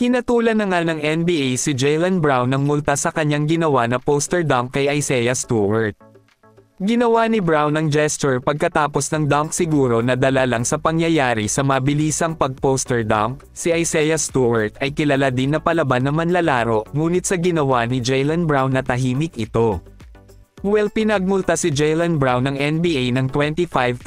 Hinatulan na nga ng NBA si Jaylen Brown ng multa sa kanyang ginawa na poster dunk kay Isaiah Stewart. Ginawa ni Brown ang gesture pagkatapos ng dunk siguro na dala lang sa pangyayari sa mabilisang pag-poster dunk. Si Isaiah Stewart ay kilala din na palaban na manlalaro, ngunit sa ginawa ni Jaylen Brown na tahimik ito. Well, pinagmulta si Jaylen Brown ng NBA ng $25,000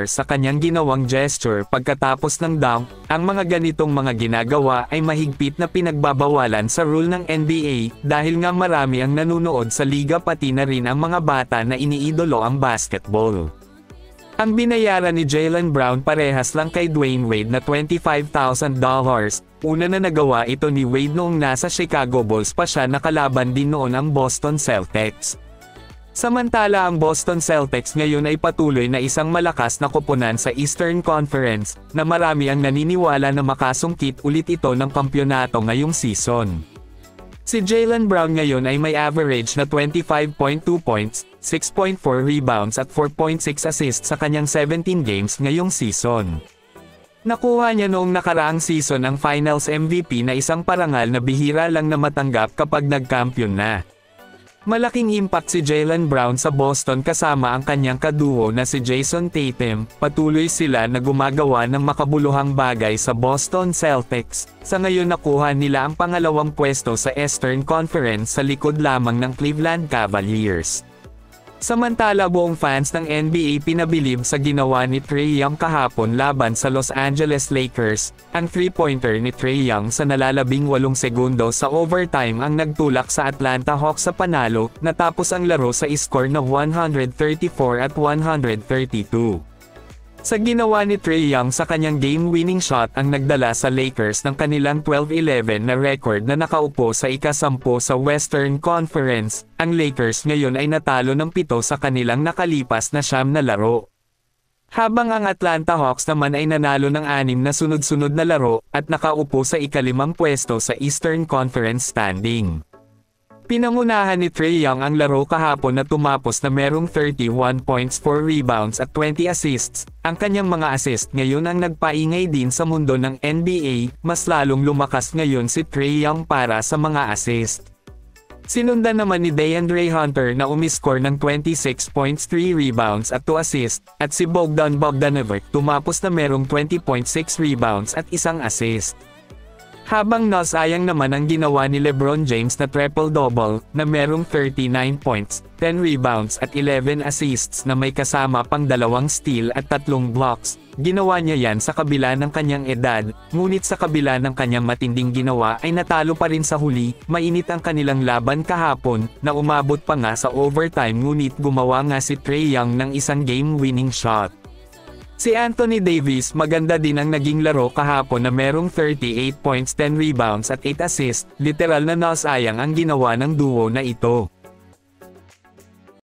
sa kanyang ginawang gesture pagkatapos ng dunk. Ang mga ganitong mga ginagawa ay mahigpit na pinagbabawalan sa rule ng NBA dahil nga marami ang nanunood sa liga pati na rin ang mga bata na iniidolo ang basketball. Ang binayaran ni Jaylen Brown parehas lang kay Dwayne Wade na $25,000. Una na nagawa ito ni Wade noong nasa Chicago Bulls pa siya, nakalaban din noon ang Boston Celtics. Samantala ang Boston Celtics ngayon ay patuloy na isang malakas na koponan sa Eastern Conference, na marami ang naniniwala na makasungkit ulit ito ng kampyonato ngayong season. Si Jaylen Brown ngayon ay may average na 25.2 points, 6.4 rebounds at 4.6 assists sa kanyang 17 games ngayong season. Nakuha niya noong nakaraang season ang Finals MVP na isang parangal na bihira lang na matanggap kapag nagkampiyon na. Malaking impact si Jaylen Brown sa Boston kasama ang kanyang kaduo na si Jason Tatum. Patuloy sila na gumagawa ng makabuluhang bagay sa Boston Celtics. Sa ngayon nakuha nila ang pangalawang pwesto sa Eastern Conference sa likod lamang ng Cleveland Cavaliers. Samantala buong fans ng NBA pinabilib sa ginawa ni Trae Young kahapon laban sa Los Angeles Lakers. Ang 3-pointer ni Trae Young sa nalalabing 8 segundo sa overtime ang nagtulak sa Atlanta Hawks sa panalo, natapos ang laro sa score na 134-132. Sa ginawa ni Trae Young sa kanyang game-winning shot ang nagdala sa Lakers ng kanilang 12-11 na record na nakaupo sa ika-10 sa Western Conference. Ang Lakers ngayon ay natalo ng 7 sa kanilang nakalipas na 9 na laro. Habang ang Atlanta Hawks naman ay nanalo ng 6 na sunod-sunod na laro at nakaupo sa ika-5 pwesto sa Eastern Conference standing. Pinangunahan ni Trae Young ang laro kahapon na tumapos na merong 31 points, 4 rebounds at 20 assists. Ang kanyang mga assist ngayon ang nagpaingay din sa mundo ng NBA, mas lalong lumakas ngayon si Trae Young para sa mga assist. Sinundan naman ni DeAndre Hunter na umiscore ng 26 points, 3 rebounds at 2 assists, at si Bogdan Bogdanovic tumapos na merong 20.6 rebounds at 1 assist. Habang nasayang naman ang ginawa ni LeBron James na triple-double, na merong 39 points, 10 rebounds at 11 assists na may kasama pang 2 steal at 3 blocks. Ginawa niya yan sa kabila ng kanyang edad, ngunit sa kabila ng kanyang matinding ginawa ay natalo pa rin sa huli. Mainit ang kanilang laban kahapon, na umabot pa nga sa overtime, ngunit gumawa nga si Trae Young ng isang game-winning shot. Si Anthony Davis maganda din ang naging laro kahapon na merong 38 points, 10 rebounds at 8 assists. Literal na nasayang ang ginawa ng duo na ito.